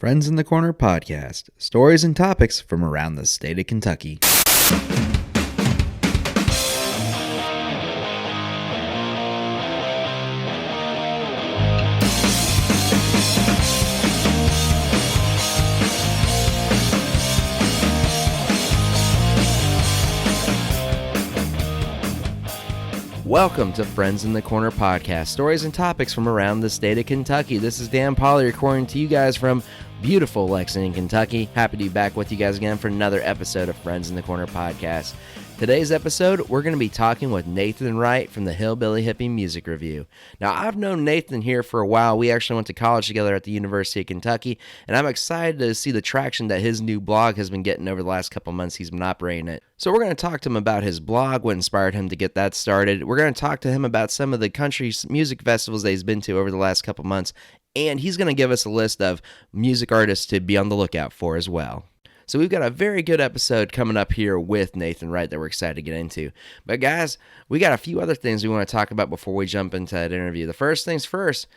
Friends in the Corner podcast. Stories and topics from around the state of Kentucky. Welcome to Friends in the Corner podcast, stories and topics from around the state of Kentucky. This is Dan Pauly recording to you guys from beautiful Lexington, Kentucky. Happy to be back with you guys again for another episode of Friends in the Corner podcast. Today's episode, we're going to be talking with Nathan Wright from the Hillbilly Hippie Music Review. Now, I've known Nathan here for a while. We actually went to college together at the University of Kentucky, and I'm excited to see the traction that his new blog has been getting over the last couple months he's been operating it. So we're going to talk to him about his blog, what inspired him to get that started. We're going to talk to him about some of the country music festivals that he's been to over the last couple months, and he's going to give us a list of music artists to be on the lookout for as well. So we've got a very good episode coming up here with Nathan Wright that we're excited to get into. But guys, we got a few other things we want to talk about before we jump into that interview. The first things first,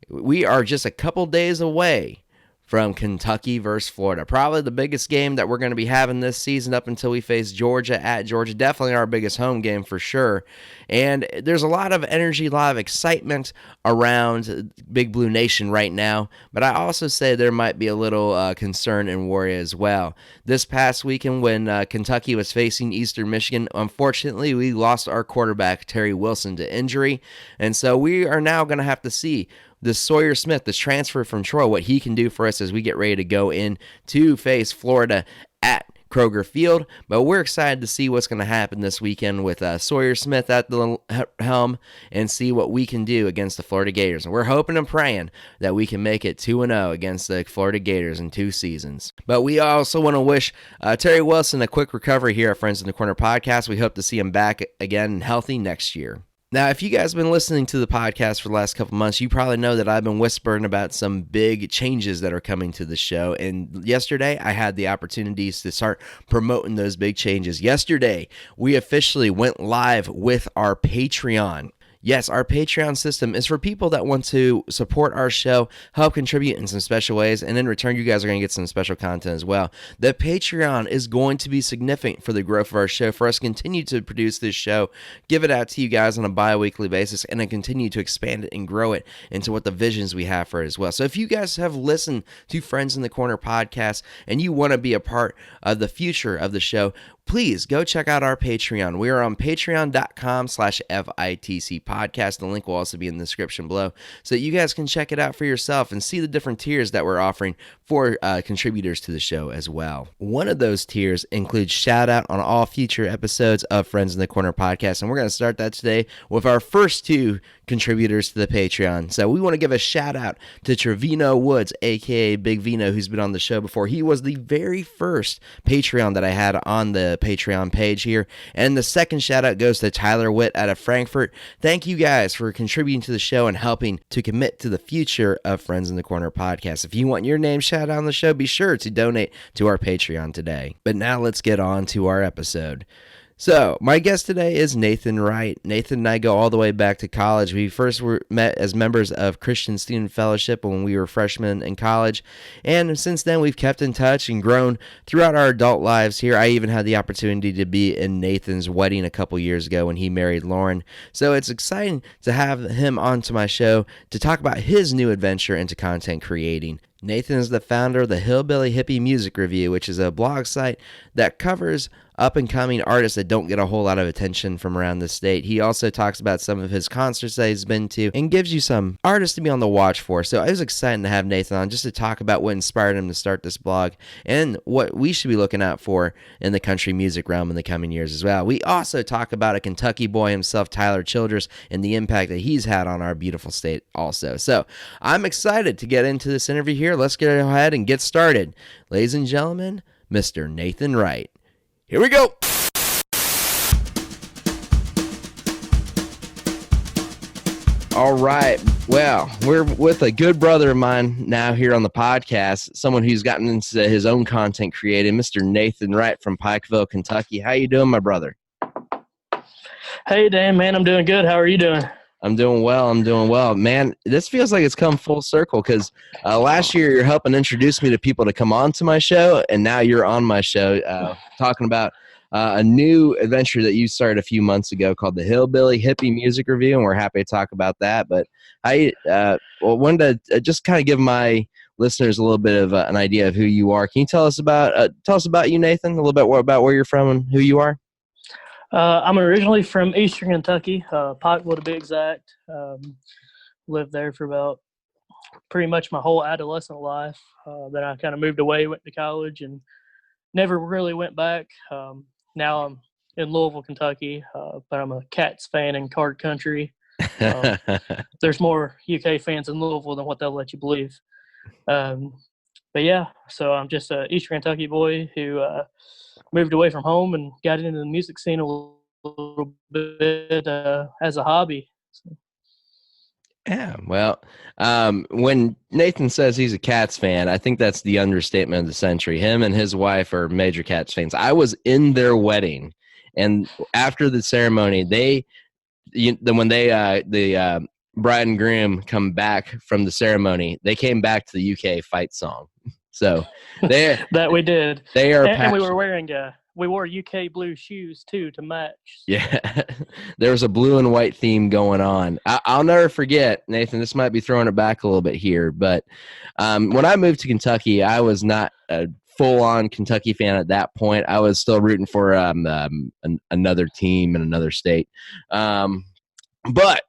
we are just a couple days away from Kentucky versus Florida. Probably the biggest game that we're going to be having this season up until we face Georgia at Georgia. Definitely our biggest home game for sure. And there's a lot of energy, a lot of excitement around Big Blue Nation right now. But I also say there might be a little concern and worry as well. This past weekend when Kentucky was facing Eastern Michigan, unfortunately we lost our quarterback, Terry Wilson, to injury. And so we are now going to have to see this Sawyer Smith, this transfer from Troy, what he can do for us as we get ready to go in to face Florida at Kroger Field. But we're excited to see what's going to happen this weekend with Sawyer Smith at the helm and see what we can do against the Florida Gators. And we're hoping and praying that we can make it 2-0 against the Florida Gators in 2 seasons. But we also want to wish Terry Wilson a quick recovery here at Friends in the Corner podcast. We hope to see him back again healthy next year. Now, if you guys have been listening to the podcast for the last couple months, you probably know that I've been whispering about some big changes that are coming to the show. And yesterday, I had the opportunities to start promoting those big changes. Yesterday, we officially went live with our Patreon. Yes, our Patreon system is for people that want to support our show, help contribute in some special ways, and in return, you guys are going to get some special content as well. The Patreon is going to be significant for the growth of our show, for us to continue to produce this show, give it out to you guys on a bi-weekly basis, and then continue to expand it and grow it into what the visions we have for it as well. So if you guys have listened to Friends in the Corner podcast and you want to be a part of the future of the show, please go check out our Patreon. We are on patreon.com/FITC podcast. The link will also be in the description below so that you guys can check it out for yourself and see the different tiers that we're offering for contributors to the show as well. One of those tiers includes shout out on all future episodes of Friends in the Corner podcast. And we're going to start that today with our first 2 contributors to the Patreon. So we want to give a shout out to Trevino Woods, aka Big Vino, who's been on the show before. He was the very first Patreon that I had on the Patreon page here. And the second shout out goes to Tyler Witt out of Frankfurt. Thank you guys for contributing to the show and helping to commit to the future of Friends in the Corner podcast. If you want your name shout out on the show, be sure to donate to our Patreon today. But now let's get on to our episode. So, my guest today is Nathan Wright. Nathan and I go all the way back to college. We first met as members of Christian Student Fellowship when we were freshmen in college, and since then we've kept in touch and grown throughout our adult lives here. I even had the opportunity to be in Nathan's wedding a couple years ago when he married Lauren. So it's exciting to have him onto my show to talk about his new adventure into content creating. Nathan is the founder of the Hillbilly Hippie Music Review, which is a blog site that covers up-and-coming artists that don't get a whole lot of attention from around the state. He also talks about some of his concerts that he's been to and gives you some artists to be on the watch for. So I was excited to have Nathan on just to talk about what inspired him to start this blog and what we should be looking out for in the country music realm in the coming years as well. We also talk about a Kentucky boy himself, Tyler Childress, and the impact that he's had on our beautiful state also. So I'm excited to get into this interview here. Let's get ahead and get started. Ladies and gentlemen, Mr. Nathan Wright. Here we go. All right. Well, we're with a good brother of mine now here on the podcast, someone who's gotten into his own content creating, Mr. Nathan Wright from Pikeville, Kentucky. How you doing, my brother? Hey, Dan, man, I'm doing good. How are you doing? I'm doing well. I'm doing well. Man, this feels like it's come full circle because last year you're helping introduce me to people to come on to my show, and now you're on my show talking about a new adventure that you started a few months ago called the Hillbilly Hippie Music Review, and we're happy to talk about that. But wanted to just kind of give my listeners a little bit of an idea of who you are. Can you tell us about you, Nathan, a little bit about where you're from and who you are? I'm originally from Eastern Kentucky, Pikeville to be exact. Lived there for about pretty much my whole adolescent life. Then I kind of moved away, went to college, and never really went back. Now I'm in Louisville, Kentucky, but I'm a Cats fan in card country. There's more UK fans in Louisville than what they'll let you believe. But yeah, so I'm just an Eastern Kentucky boy who moved away from home and got into the music scene a little bit as a hobby. So. Yeah, well, when Nathan says he's a Cats fan, I think that's the understatement of the century. Him and his wife are major Cats fans. I was in their wedding, and after the ceremony, the bride and groom come back from the ceremony, they came back to the UK fight song. So that we did. They are, and we were wearing we wore UK blue shoes too to match. Yeah, there was a blue and white theme going on. I'll never forget, Nathan. This might be throwing it back a little bit here, but when I moved to Kentucky, I was not a full-on Kentucky fan at that point. I was still rooting for another team in another state. But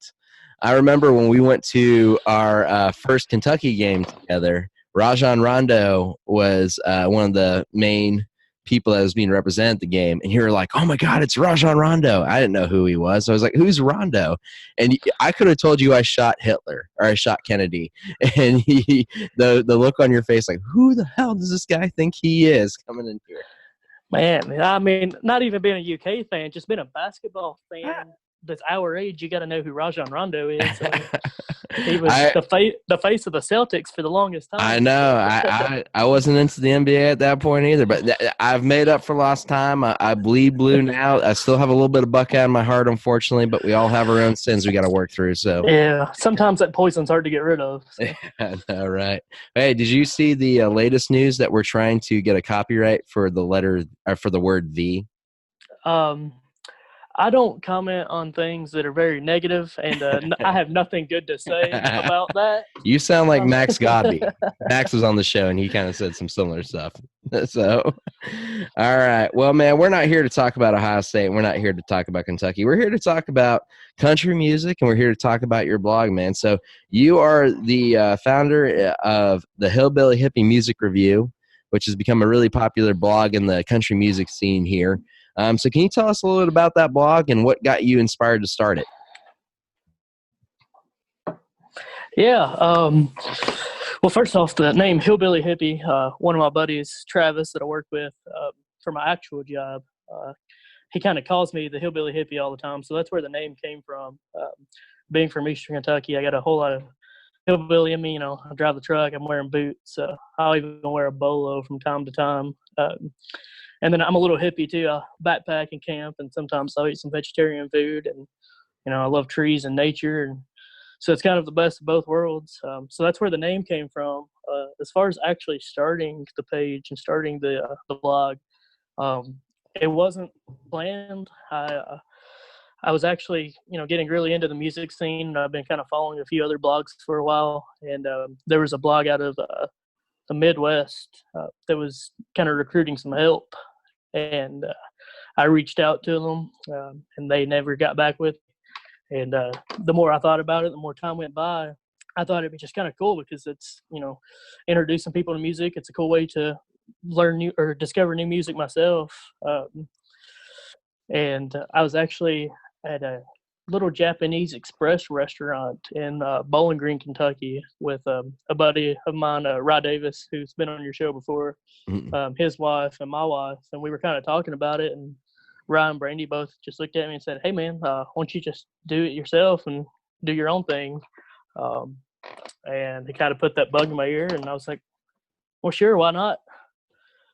I remember when we went to our first Kentucky game together, Rajon Rondo was one of the main people that was being represented the game, and you were like, "Oh my God, it's Rajon Rondo!" I didn't know who he was. So I was like, "Who's Rondo?" And I could have told you I shot Hitler or I shot Kennedy, and the look on your face, like, "Who the hell does this guy think he is coming in here?" Man, I mean, not even being a UK fan, just being a basketball fan that's our age, you got to know who Rajon Rondo is. He was the face of the Celtics for the longest time. I know. I wasn't into the NBA at that point either, but I've made up for lost time. I bleed blue now. I still have a little bit of Buckeye in my heart, unfortunately, but we all have our own sins we got to work through. So yeah, sometimes that poison's hard to get rid of. So. I know, right? Hey, did you see the latest news that we're trying to get a copyright for the word "the"? I don't comment on things that are very negative, and I have nothing good to say about that. You sound like Max Godby. Max was on the show, and he kind of said some similar stuff. So, all right. Well, man, we're not here to talk about Ohio State. We're not here to talk about Kentucky. We're here to talk about country music, and we're here to talk about your blog, man. So you are the founder of the Hillbilly Hippie Music Review, which has become a really popular blog in the country music scene here. So can you tell us a little bit about that blog and what got you inspired to start it? Yeah. Well, first off, the name Hillbilly Hippie, one of my buddies, Travis, that I work with for my actual job, he kind of calls me the Hillbilly Hippie all the time. So that's where the name came from. Being from Eastern Kentucky, I got a whole lot of hillbilly in me. You know, I drive the truck, I'm wearing boots. I'll even wear a bolo from time to time. And then I'm a little hippie too. I backpack and camp, and sometimes I'll eat some vegetarian food. And I love trees and nature, and so it's kind of the best of both worlds. So that's where the name came from. As far as actually starting the page and starting the blog, it wasn't planned. I was actually getting really into the music scene. I've been kind of following a few other blogs for a while, and there was a blog out of the Midwest that was kind of recruiting some help. And I reached out to them, and they never got back with me. And the more I thought about it, the more time went by, I thought it'd be just kind of cool because it's, introducing people to music. It's a cool way to learn new or discover new music myself. And I was actually at a little Japanese Express restaurant in Bowling Green, Kentucky, with a buddy of mine, Rye Davis, who's been on your show before, his wife and my wife, and we were kind of talking about it. And Rye and Brandy both just looked at me and said, "Hey, man, why don't you just do it yourself and do your own thing?" And they kind of put that bug in my ear, and I was like, "Well, sure, why not?"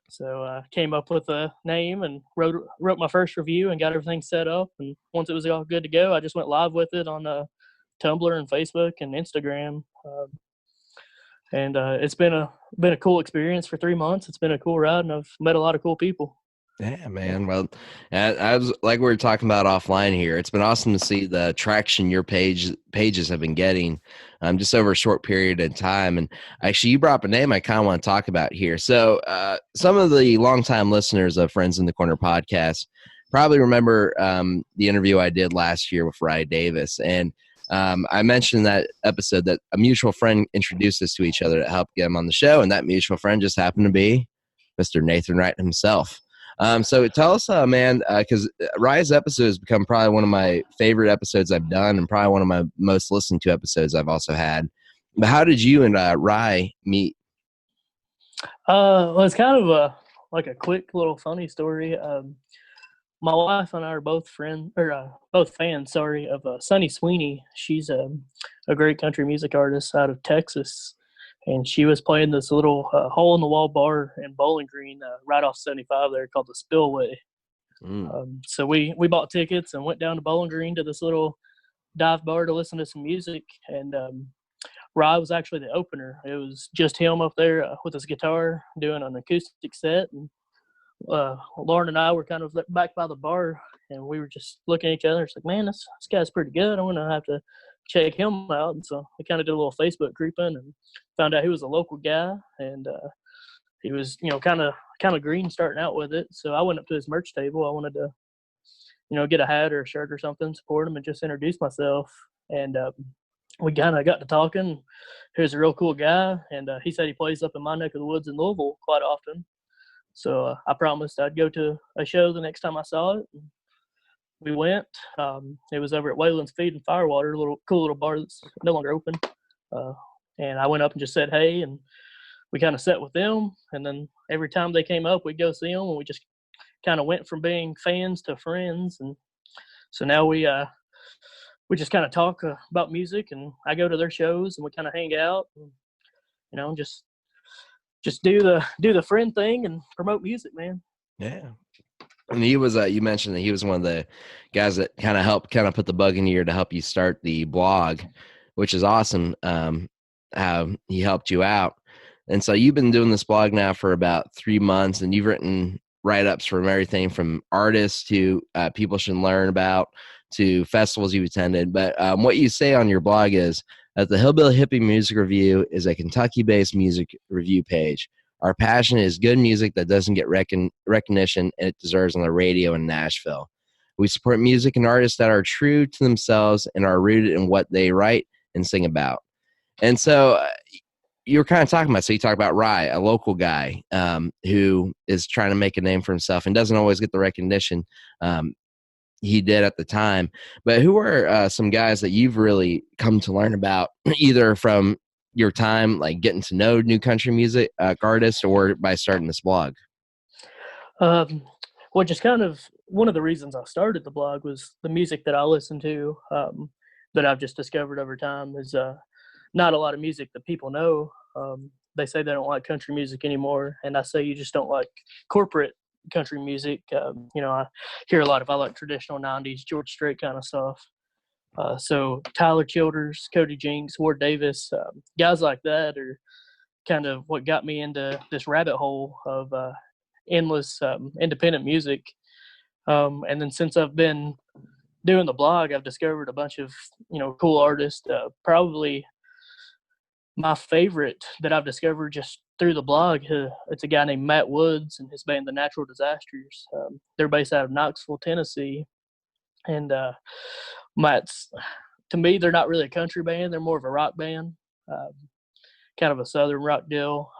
So I came up with a name and wrote my first review and got everything set up. And once it was all good to go, I just went live with it on Tumblr and Facebook and Instagram. And it's been a cool experience for 3 months. It's been a cool ride, and I've met a lot of cool people. Yeah, man. Well, I was like we were talking about offline here. It's been awesome to see the traction your pages have been getting, just over a short period of time. And actually, you brought up a name I kind of want to talk about here. So, some of the longtime listeners of Friends in the Corner podcast probably remember the interview I did last year with Wright Davis, and I mentioned in that episode that a mutual friend introduced us to each other to help get him on the show, and that mutual friend just happened to be Mr. Nathan Wright himself. So tell us, man, because Rye's episode has become probably one of my favorite episodes I've done, and probably one of my most listened to episodes I've also had. But how did you and Rye meet? Well, it's kind of like a quick little funny story. My wife and I are both both fans. Sorry, of Sunny Sweeney. She's a great country music artist out of Texas. And she was playing this little hole-in-the-wall bar in Bowling Green right off 75 there called the Spillway. So we bought tickets and went down to Bowling Green to this little dive bar to listen to some music. And Rye was actually the opener. It was just him up there with his guitar doing an acoustic set. And Lauren and I were kind of back by the bar, and we were just looking at each other. It's like, man, this guy's pretty good. I'm going to have to check him out. And so we kind of did a little Facebook creeping and found out he was a local guy, and he was, kind of green starting out with it. So I went up to his merch table. I wanted to, get a hat or a shirt or something, support him, and just introduce myself. And we kind of got to talking. He was a real cool guy, and he said he plays up in my neck of the woods in Louisville quite often. So I promised I'd go to a show the next time I saw it. We went. It was over at Wayland's Feed and Firewater, a cool little bar that's no longer open. And I went up and just said hey, and we kind of sat with them. And then every time they came up, we'd go see them, and we just kind of went from being fans to friends. And so now we just kind of talk about music, and I go to their shows, and we kind of hang out, and, just do the friend thing and promote music, man. Yeah. And he was, you mentioned that he was one of the guys that kind of helped put the bug in your ear to help you start the blog, which is awesome. How he helped you out. And so you've been doing this blog now for about 3 months, and you've written write-ups from everything from artists to people should learn about to festivals you've attended. But what you say on your blog is that the Hillbilly Hippie Music Review is a Kentucky-based music review page. Our passion is good music that doesn't get recognition it deserves on the radio in Nashville. We support music and artists that are true to themselves and are rooted in what they write and sing about. And so you were kind of talking about, so you talk about Rye, a local guy who is trying to make a name for himself and doesn't always get the recognition he did at the time. But who are some guys that you've really come to learn about, either from your time, like getting to know new country music artists, or by starting this blog? Well, just kind of one of the reasons I started the blog was the music that I listen to that I've just discovered over time is not a lot of music that people know. They say they don't like country music anymore, and I say you just don't like corporate country music. I hear a lot of, I like traditional 90s, George Strait kind of stuff. So Tyler Childers, Cody Jinks, Ward Davis, guys like that are kind of what got me into this rabbit hole of endless independent music. And then since I've been doing the blog, I've discovered a bunch of, cool artists. Probably my favorite that I've discovered just through the blog, it's a guy named Matt Woods and his band, The Natural Disasters. They're based out of Knoxville, Tennessee. And to me, they're not really a country band. They're more of a rock band, kind of a southern rock deal.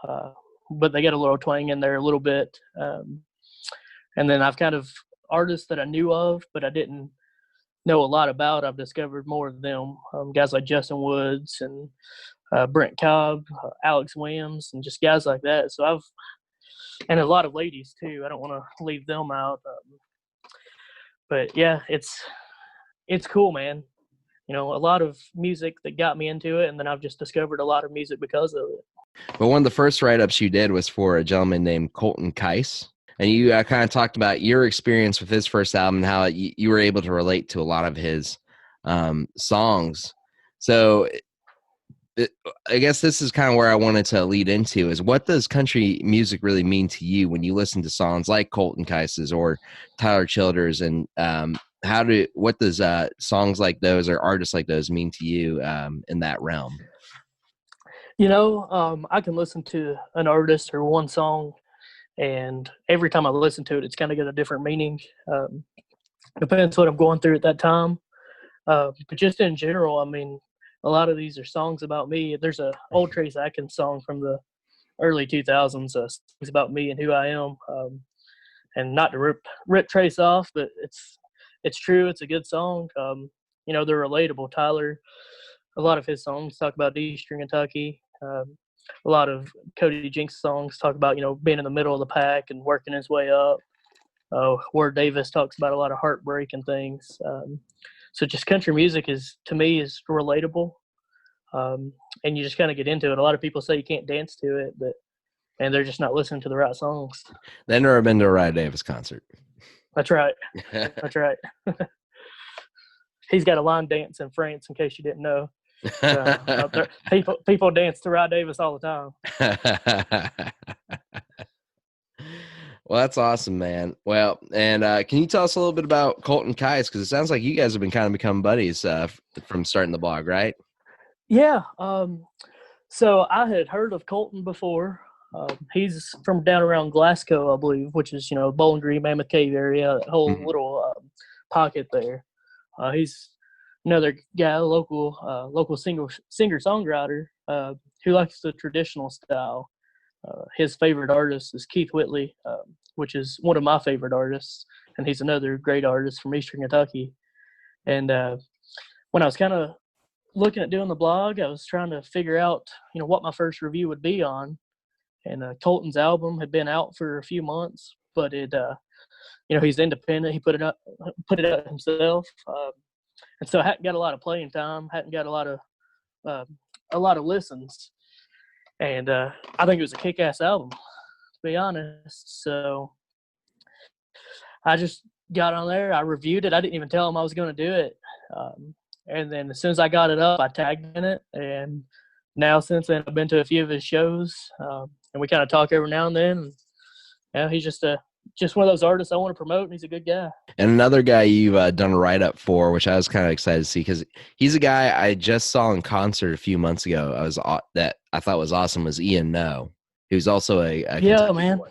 But they get a little twang in there a little bit. And then I've kind of artists that I knew of, but I didn't know a lot about. I've discovered more of them. Guys like Justin Woods and Brent Cobb, Alex Williams, and just guys like that. So and a lot of ladies too. I don't want to leave them out. But yeah, it's cool, man. A lot of music that got me into it, and then I've just discovered a lot of music because of it. But one of the first write-ups you did was for a gentleman named Colton Keiss. And you kind of talked about your experience with his first album and how you were able to relate to a lot of his songs. So I guess this is kind of where I wanted to lead into is what does country music really mean to you when you listen to songs like Colton Kaiser's or Tyler Childers, and what does songs like those or artists like those mean to you in that realm? I can listen to an artist or one song, and every time I listen to it, it's kind of got a different meaning. Depends what I'm going through at that time. But just in general, I mean, a lot of these are songs about me. There's a old Trace Atkins song from the early 2000s. It's about me and who I am. And not to rip Trace off, but it's true. It's a good song. They're relatable. Tyler, a lot of his songs talk about Eastern Kentucky. A lot of Cody Jinks songs talk about being in the middle of the pack and working his way up. Ward Davis talks about a lot of heartbreak and things. So just country music to me is relatable, and you just kind of get into it. A lot of people say you can't dance to it, and they're just not listening to the right songs. They've never been to a Wright Davis concert. That's right. That's right. He's got a line dance in France, in case you didn't know. People dance to Wright Davis all the time. Well, that's awesome, man. Well, and can you tell us a little bit about Colton Kais? Because it sounds like you guys have been kind of become buddies from starting the blog, right? Yeah. So I had heard of Colton before. He's from down around Glasgow, I believe, which is Bowling Green, Mammoth Cave area, that whole little pocket there. He's another guy, local singer songwriter who likes the traditional style. His favorite artist is Keith Whitley, which is one of my favorite artists, and he's another great artist from Eastern Kentucky. And when I was kind of looking at doing the blog, I was trying to figure out, what my first review would be on. And Colton's album had been out for a few months, but he's independent. He put it out himself, and so I hadn't got a lot of playing time, hadn't got a lot of listens. And I think it was a kick-ass album, to be honest. So I just got on there. I reviewed it. I didn't even tell him I was going to do it. And then as soon as I got it up, I tagged in it. And now since then, I've been to a few of his shows, and we kind of talk every now and then. And he's just one of those artists I want to promote, and he's a good guy. And another guy you've done a write-up for, which I was kind of excited to see, because he's a guy I just saw in concert a few months ago. That I thought was awesome was Ian No, who's also a yeah, man.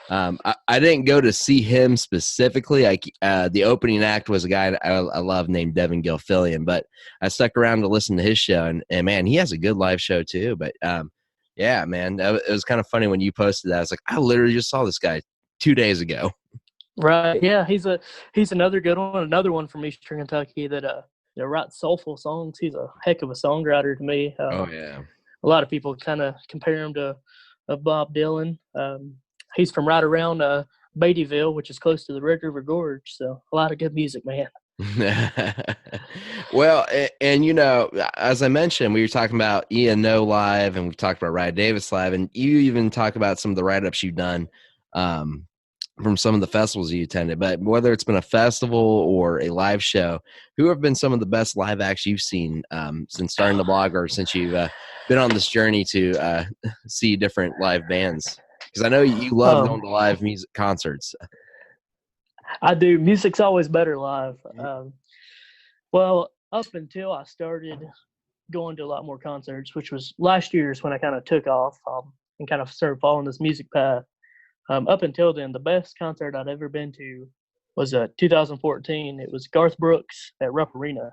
I didn't go to see him specifically. The opening act was a guy I love named Devin Gilfillian, but I stuck around to listen to his show, and man, he has a good live show too. But yeah, man, it was kind of funny when you posted that. I was like, I literally just saw this guy 2 days ago. Right. Yeah, he's another good one. Another one from Eastern Kentucky that writes soulful songs. He's a heck of a songwriter to me. Oh yeah. A lot of people kind of compare him to Bob Dylan. He's from right around Beattyville, which is close to the Red River Gorge. So a lot of good music, man. Well, and as I mentioned, we were talking about Ian No live, and we talked about Wright Davis live, and you even talk about some of the write-ups you've done from some of the festivals you attended. But whether it's been a festival or a live show, who have been some of the best live acts you've seen since starting the blog, or since you've been on this journey to see different live bands? Because I know you love going to live music concerts. I do. Music's always better live. Well, up until I started going to a lot more concerts, which was last year's when I kind of took off and kind of started following this music path. Up until then, the best concert I'd ever been to was 2014. It was Garth Brooks at Rupp Arena.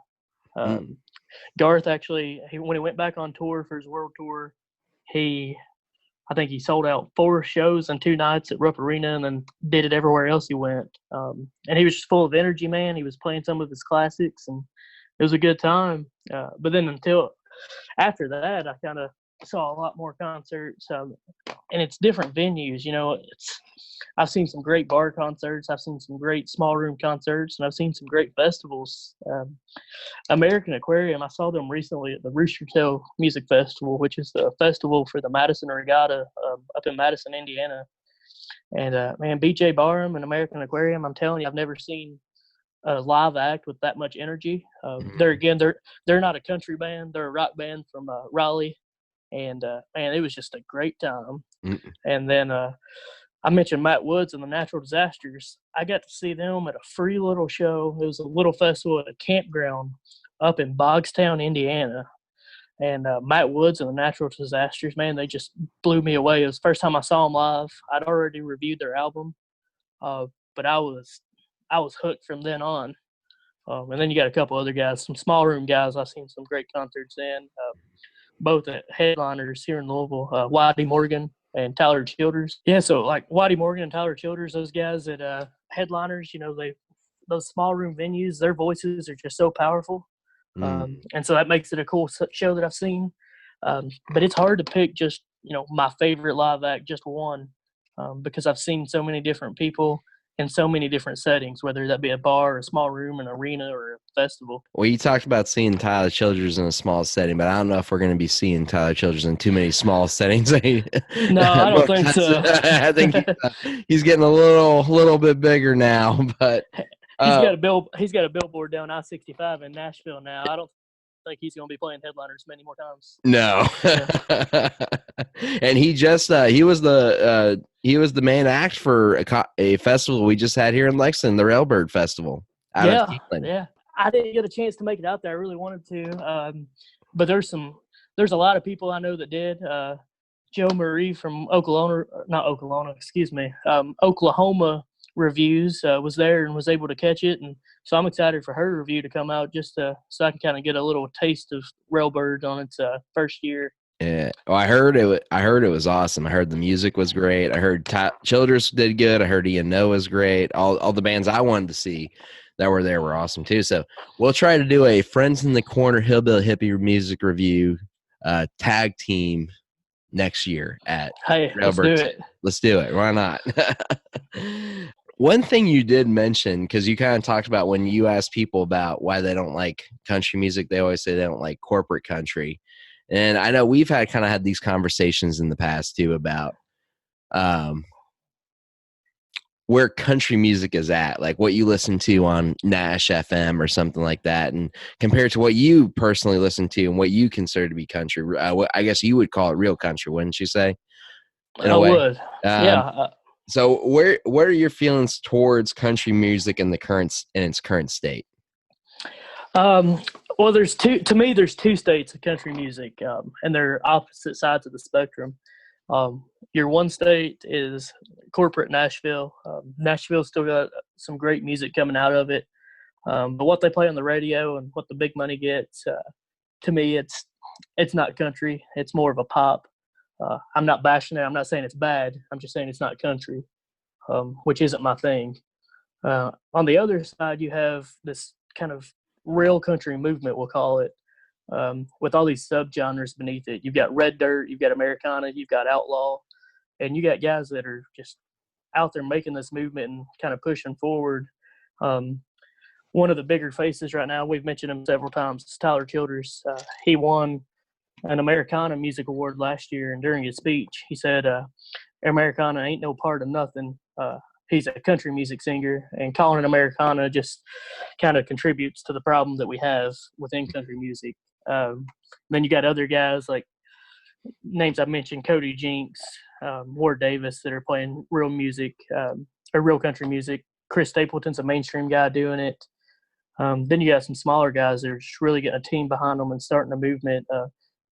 Garth actually, when he went back on tour for his world tour, I think he sold out 4 shows and 2 nights at Rupp Arena, and then did it everywhere else he went. And he was just full of energy, man. He was playing some of his classics, and it was a good time. But then until after that, I kind of saw a lot more concerts, and it's different venues. I've seen some great bar concerts. I've seen some great small room concerts, and I've seen some great festivals. American Aquarium, I saw them recently at the Rooster Tail Music Festival, which is the festival for the Madison Regatta up in Madison, Indiana. And man, BJ Barham and American Aquarium, I'm telling you, I've never seen a live act with that much energy. They're not a country band; they're a rock band from Raleigh, and man, it was just a great time. Mm. And then I mentioned Matt Woods and the Natural Disasters. I got to see them at a free little show. It was a little festival at a campground up in Bogstown, Indiana. And Matt Woods and the Natural Disasters, man, they just blew me away. It was the first time I saw them live. I'd already reviewed their album, but I was hooked from then on. And then you got a couple other guys, some small room guys. I've seen some great concerts in, both at headliners here in Louisville, Whitey Morgan and Tyler Childers. Yeah, so like Whitey Morgan and Tyler Childers, those guys at headliners, those small room venues, their voices are just so powerful. And so that makes it a cool show that I've seen. But it's hard to pick just, my favorite live act, just one, because I've seen so many different people in so many different settings, whether that be a bar, a small room, an arena, or a festival. Well, you talked about seeing Tyler Childers in a small setting, but I don't know if we're going to be seeing Tyler Childers in too many small settings. No, I don't think so. I think he's getting a little bit bigger now, but he's got a billboard down I-65 in Nashville now. I don't think he's going to be playing headliners many more times. No. Yeah. And he just he was the main act for a festival we just had here in Lexington, the Railbird Festival. Yeah. I didn't get a chance to make it out there. I really wanted to, but there's a lot of people I know that did. Joe Marie from Oklahoma Reviews was there and was able to catch it, and so I'm excited for her review to come out just so I can kind of get a little taste of Railbird on its first year. Yeah, well, I heard it was awesome. I heard the music was great. I heard Childers did good. I heard Ian Noah was great. All the bands I wanted to see that were there were awesome too. So we'll try to do a Friends in the Corner Hillbilly Hippie music review tag team next year at Railbird. Let's do it. Why not? One thing you did mention, because you kind of talked about when you ask people about why they don't like country music, they always say they don't like corporate country. And I know we've had these conversations in the past too about where country music is at, like what you listen to on Nash FM or something like that, and compared to what you personally listen to and what you consider to be country. I guess you would call it real country, wouldn't you say? I would. Yeah. So what are your feelings towards country music in its current state? Well, there's two states of country music, and they're opposite sides of the spectrum. Your one state is corporate Nashville. Nashville's still got some great music coming out of it. But what they play on the radio and what the big money gets, to me, it's not country. It's more of a pop. I'm not bashing it. I'm not saying it's bad. I'm just saying it's not country, which isn't my thing. On the other side, you have this kind of real country movement, we'll call it, with all these subgenres beneath it. You've got red dirt, you've got Americana, you've got outlaw, and you got guys that are just out there making this movement and kind of pushing forward. One of the bigger faces right now, we've mentioned him several times, is Tyler Childers. He won an Americana Music Award last year, and during his speech, he said, Americana ain't no part of nothing. He's a country music singer, and calling it Americana just kind of contributes to the problem that we have within country music. Then you got other guys like names I mentioned, Cody Jinks, Ward Davis, that are playing real music, or real country music. Chris Stapleton's a mainstream guy doing it. Then you got some smaller guys that are just really getting a team behind them and starting a movement.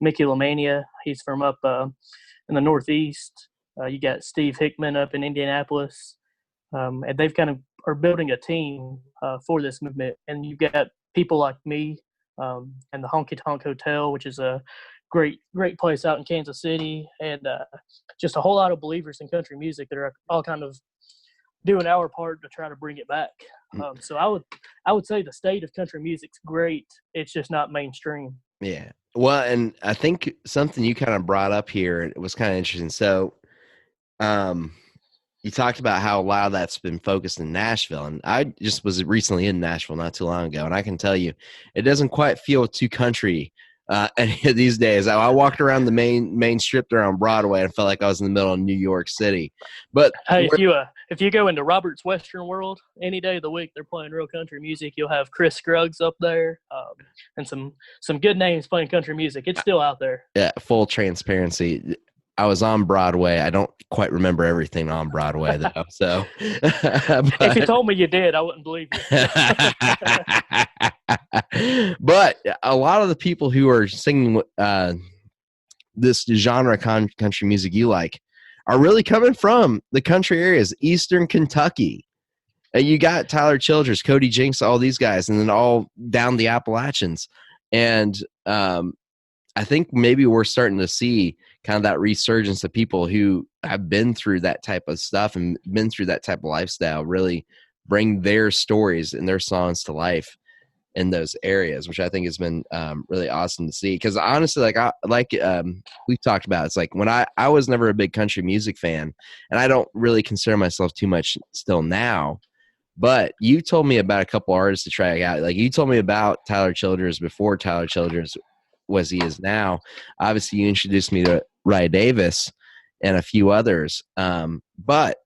Mickey LaMania, he's from up in the Northeast. You got Steve Hickman up in Indianapolis. And they've kind of are building a team for this movement. And you've got people like me and the Honky Tonk Hotel, which is a great place out in Kansas City, and just a whole lot of believers in country music that are all kind of doing our part to try to bring it back. So I would say the state of country music's great. It's just not mainstream. Yeah. Well, and I think something you kind of brought up here, it was kind of interesting. So, you talked about how a lot of that's been focused in Nashville, and I just was recently in Nashville not too long ago, and I can tell you, it doesn't quite feel too country any of these days. I walked around the main strip there on Broadway and felt like I was in the middle of New York City. But Hey, if you go into Robert's Western World any day of the week, they're playing real country music. You'll have Chris Scruggs up there, and some good names playing country music. It's still out there. Yeah, full transparency. I was on Broadway. I don't quite remember everything on Broadway though. So, if you told me you did, I wouldn't believe you. But a lot of the people who are singing this genre country music you like are really coming from the country areas, Eastern Kentucky. And you got Tyler Childers, Cody Jinks, all these guys, and then all down the Appalachians. And I think maybe we're starting to see kind of that resurgence of people who have been through that type of stuff and been through that type of lifestyle really bring their stories and their songs to life in those areas, which I think has been really awesome to see. Because honestly, we've talked about, it's like when I was never a big country music fan, and I don't really consider myself too much still now. But you told me about a couple artists to try out. Like you told me about Tyler Childers before Tyler Childers was he is now. Obviously, you introduced me to Wright Davis and a few others. But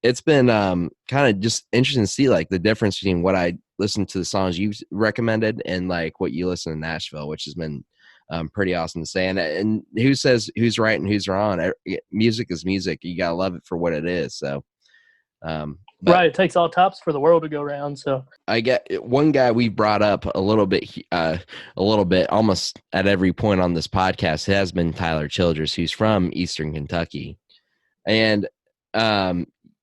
it's been kind of just interesting to see like the difference between what I listened to the songs you've recommended and like what you listen to Nashville, which has been pretty awesome to say. And who says who's right and who's wrong? Music is music. You gotta love it for what it is. So. Right, it takes all tops for the world to go around. So I get one guy we brought up a little bit, almost at every point on this podcast has been Tyler Childers, who's from Eastern Kentucky, and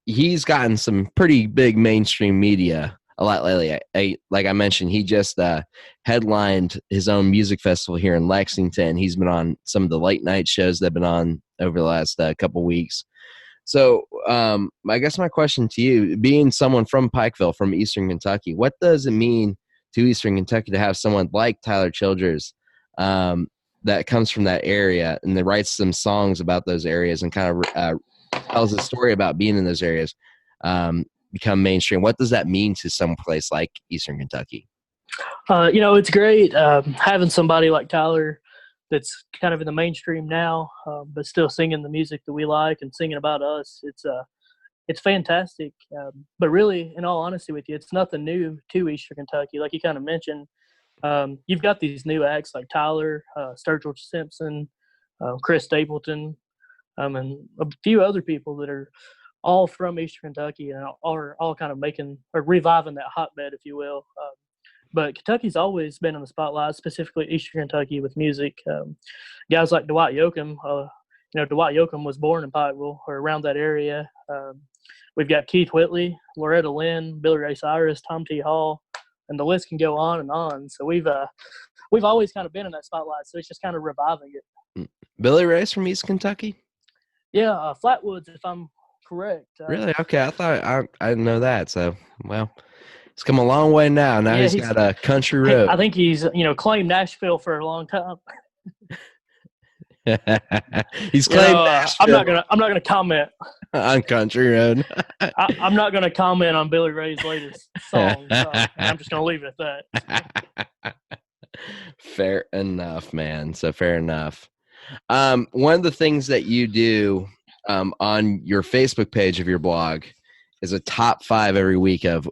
he's gotten some pretty big mainstream media a lot lately. Like I mentioned, he just headlined his own music festival here in Lexington. He's been on some of the late night shows that have been on over the last couple weeks. So I guess my question to you, being someone from Pikeville, from Eastern Kentucky, what does it mean to Eastern Kentucky to have someone like Tyler Childers that comes from that area and that writes some songs about those areas and kind of tells a story about being in those areas become mainstream? What does that mean to some place like Eastern Kentucky? It's great having somebody like Tyler that's kind of in the mainstream now, but still singing the music that we like and singing about us. It's fantastic. But really, in all honesty with you, it's nothing new to Eastern Kentucky. Like you kind of mentioned, you've got these new acts like Tyler, Sturgill Simpson, Chris Stapleton, and a few other people that are all from Eastern Kentucky and are all kind of making or reviving that hotbed, if you will. But Kentucky's always been in the spotlight, specifically Eastern Kentucky with music. Guys like Dwight Yoakam, Dwight Yoakam was born in Pikeville or around that area. We've got Keith Whitley, Loretta Lynn, Billy Ray Cyrus, Tom T. Hall, and the list can go on and on. So we've always kind of been in that spotlight. So it's just kind of reviving it. Billy Ray's from East Kentucky? Yeah, Flatwoods, if I'm correct. Really? Okay, I thought I didn't know that. So, well. He's come a long way now. Now he's got a country road. I think he's, claimed Nashville for a long time. He's claimed Nashville. I'm not gonna comment on country road. I'm not gonna comment on Billy Ray's latest song. So I'm just gonna leave it at that. Fair enough, man. So fair enough. One of the things that you do on your Facebook page of your blog is a top 5 every week of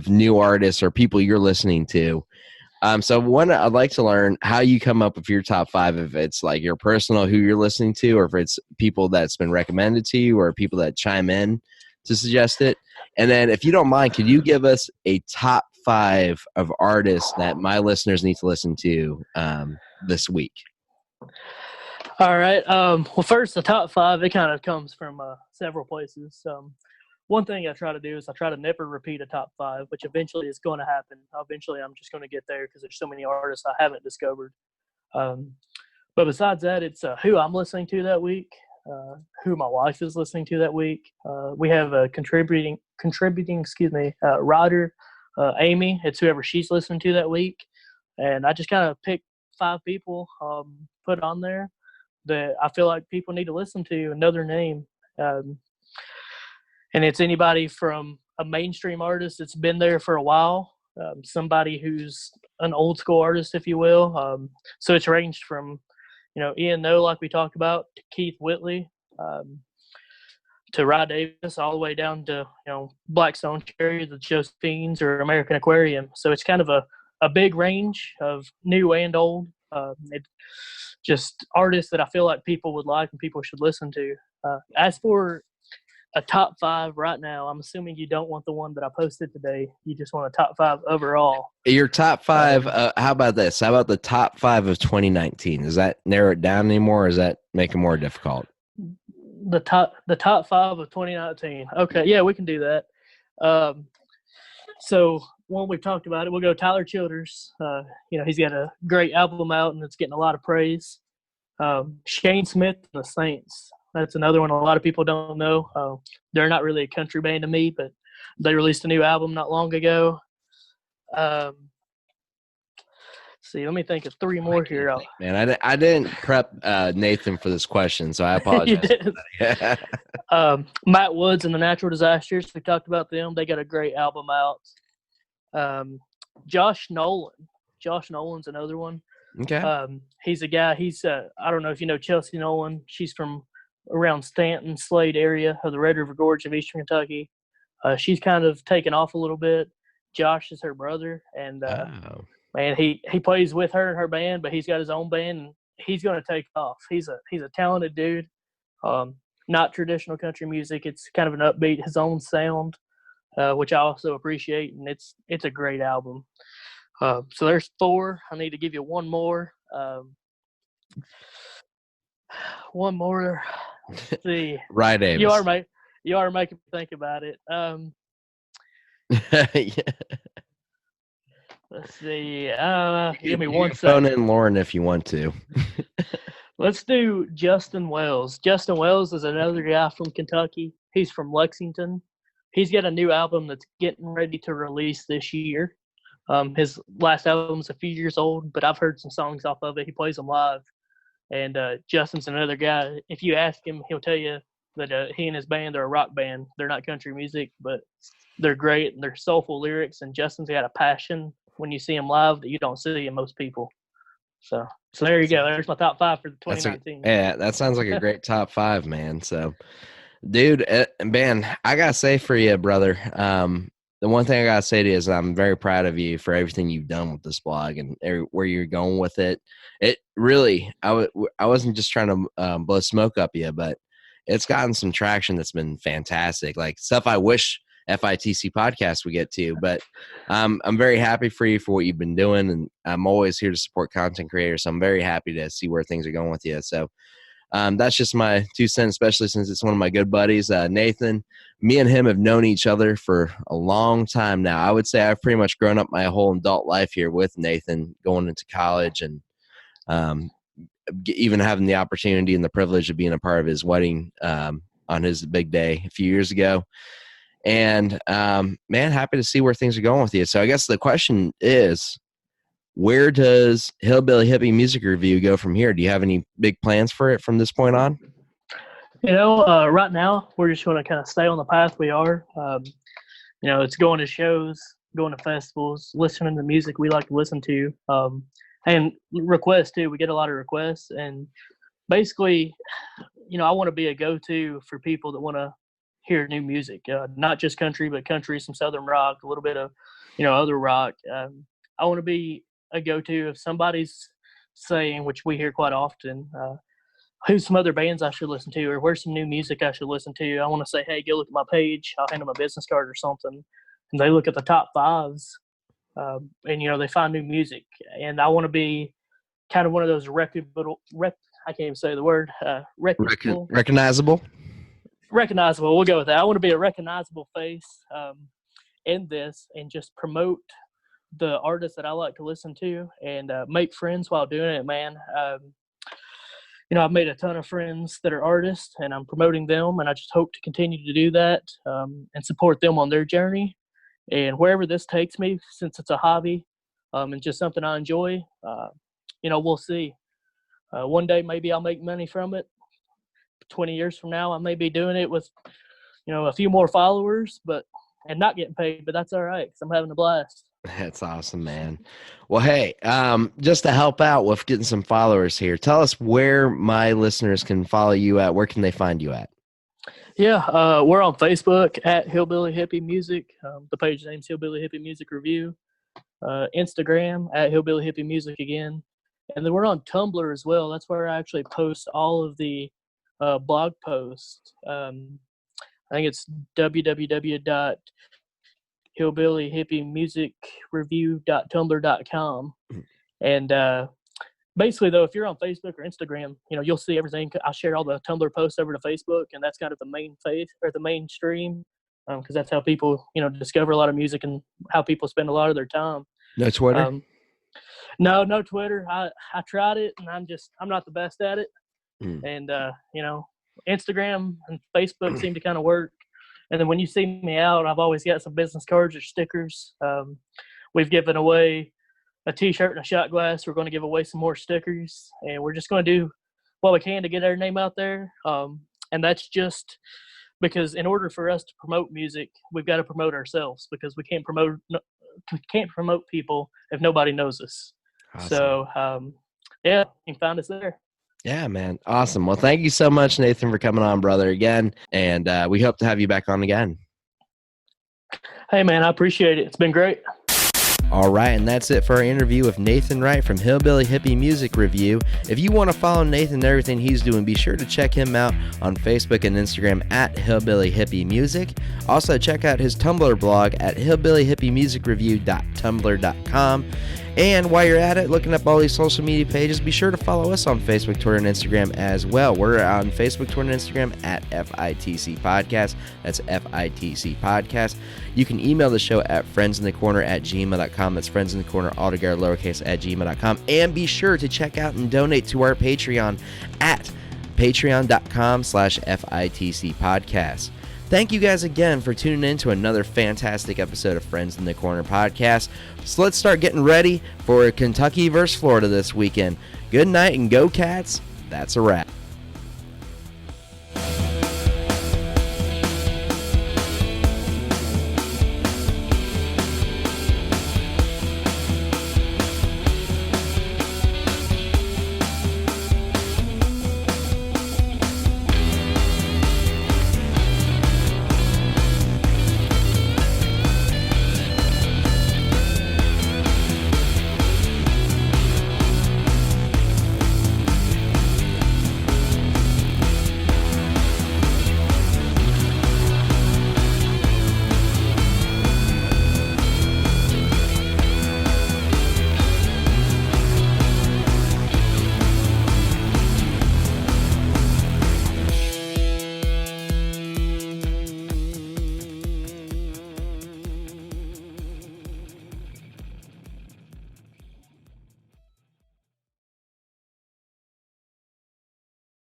new artists or people you're listening to. So one, I'd like to learn how you come up with your top 5, if it's like your personal, who you're listening to, or if it's people that's been recommended to you or people that chime in to suggest it. And then if you don't mind, could you give us a top 5 of artists that my listeners need to listen to this week? All right. Well, first, the top 5, it kind of comes from several places. One thing I try to do is I try to never repeat a top 5, which eventually is going to happen. Eventually, I'm just going to get there because there's so many artists I haven't discovered. But besides that, it's who I'm listening to that week, who my wife is listening to that week. We have a contributing writer, Amy. It's whoever she's listening to that week. And I just kind of pick 5 people, put on there that I feel like people need to listen to and know their name. And it's anybody from a mainstream artist that's been there for a while somebody who's an old school artist, if you will. So it's ranged from, Ian No, like we talked about, to Keith Whitley, um, to Rod Davis, all the way down to, Blackstone Cherry, the Josephines, or American Aquarium. So it's kind of a big range of new and old. It just artists that I feel like people would like and people should listen to. As for a top 5 right now, I'm assuming you don't want the one that I posted today. You just want a top 5 overall. Your top 5. How about this? How about the top 5 of 2019? Does that narrow it down anymore, or does that make it more difficult? The top 5 of 2019. Okay, yeah, we can do that. So one we've talked about it. We'll go Tyler Childers. He's got a great album out and it's getting a lot of praise. Shane Smith and the Saints. That's another one a lot of people don't know. They're not really a country band to me, but they released a new album not long ago. See, let me think of 3 more here. Man, I didn't prep Nathan for this question, so I apologize. You did. Matt Woods and the Natural Disasters. We talked about them. They got a great album out. Josh Nolan. Josh Nolan's another one. Okay. He's a guy. I don't know if you know Chelsea Nolan. She's from around Stanton, Slade area of the Red River Gorge of Eastern Kentucky. She's kind of taken off a little bit. Josh is her brother, and man, he plays with her and her band, but he's got his own band, and he's going to take off. He's a talented dude. Not traditional country music. It's kind of an upbeat, his own sound, which I also appreciate, and it's a great album. So there's 4. I need to give you one more. One more. Let's see. Right, Davis. You are making me think about it. Yeah. Let's see. Give me one phone second. in Lauren if you want to. Let's do Justin Wells. Justin Wells is another guy from Kentucky. He's from Lexington. He's got a new album that's getting ready to release this year. His last album's a few years old, but I've heard some songs off of it. He plays them live. And Justin's another guy. If you ask him, he'll tell you that he and his band are a rock band. They're not country music, but they're great and they're soulful lyrics. And Justin's got a passion when you see him live that you don't see in most people. So there you go. There's my top 5 for 2019. That sounds like a great top 5, man. So, dude, Ben, I gotta say for you, brother. The one thing I gotta say to you is I'm very proud of you for everything you've done with this blog and where you're going with it. It really, I wasn't just trying to blow smoke up you, but it's gotten some traction that's been fantastic. Like stuff I wish FITC podcast we get to, but I'm very happy for you for what you've been doing, and I'm always here to support content creators. So I'm very happy to see where things are going with you. So that's just my 2 cents, especially since it's one of my good buddies, Nathan. Me and him have known each other for a long time now. I would say I've pretty much grown up my whole adult life here with Nathan, going into college and even having the opportunity and the privilege of being a part of his wedding on his big day a few years ago. And, man, happy to see where things are going with you. So I guess the question is, where does Hillbilly Hippie Music Review go from here? Do you have any big plans for it from this point on? Right now, we're just going to kind of stay on the path we are. It's going to shows, going to festivals, listening to music we like to listen to, and requests, too. We get a lot of requests. And basically, I want to be a go-to for people that want to hear new music, not just country, but country, some Southern rock, a little bit of, other rock. I want to be a go-to if somebody's saying, which we hear quite often, who's some other bands I should listen to, or where's some new music I should listen to. I want to say, hey, go look at my page. I'll hand them a business card or something. And they look at the top 5s, and, they find new music. And I want to be kind of one of those reputable, I can't even say the word, reputable. Recognizable? Recognizable. We'll go with that. I want to be a recognizable face in this and just promote the artists that I like to listen to and make friends while doing it, man. I've made a ton of friends that are artists, and I'm promoting them, and I just hope to continue to do that and support them on their journey. And wherever this takes me, since it's a hobby and just something I enjoy, we'll see. One day maybe I'll make money from it. 20 years from now, I may be doing it with, a few more followers, and not getting paid, but that's all right because I'm having a blast. That's awesome, man. Well, hey, just to help out with getting some followers here, tell us where my listeners can follow you at. Where can they find you at? Yeah, we're on Facebook at Hillbilly Hippie Music. The page name's Hillbilly Hippie Music Review. Instagram at Hillbilly Hippie Music again. And then we're on Tumblr as well. That's where I actually post all of the blog posts. I think it's www.hillbillyhippiemusicreview.tumblr.com. And basically, though, if you're on Facebook or Instagram, you'll see everything. I share all the Tumblr posts over to Facebook, and that's kind of the main face or the mainstream, because that's how people, discover a lot of music and how people spend a lot of their time. No Twitter? No Twitter. I tried it, and I'm not the best at it. And Instagram and Facebook seem to kind of work. And then when you see me out, I've always got some business cards or stickers. We've given away a T-shirt and a shot glass. We're going to give away some more stickers, and we're just going to do what we can to get our name out there. And that's just because in order for us to promote music, we've got to promote ourselves, because we can't promote people if nobody knows us. Awesome. So, yeah, you can find us there. Yeah, man. Awesome. Well, thank you so much, Nathan, for coming on, brother, again. And we hope to have you back on again. Hey, man, I appreciate it. It's been great. All right, and that's it for our interview with Nathan Wright from Hillbilly Hippie Music Review. If you want to follow Nathan and everything he's doing, be sure to check him out on Facebook and Instagram at Hillbilly Hippie Music. Also, check out his Tumblr blog at hillbillyhippiemusicreview.tumblr.com. And while you're at it, looking up all these social media pages, be sure to follow us on Facebook, Twitter, and Instagram as well. We're on Facebook, Twitter, and Instagram at FITC Podcast. That's FITC Podcast. You can email the show at friendsinthecorner@gmail.com. That's friendsinthecorner, all together, lowercase, @gmail.com. And be sure to check out and donate to our Patreon at patreon.com/FITC Podcast. Thank you guys again for tuning in to another fantastic episode of Friends in the Corner podcast. So let's start getting ready for Kentucky versus Florida this weekend. Good night and go Cats. That's a wrap.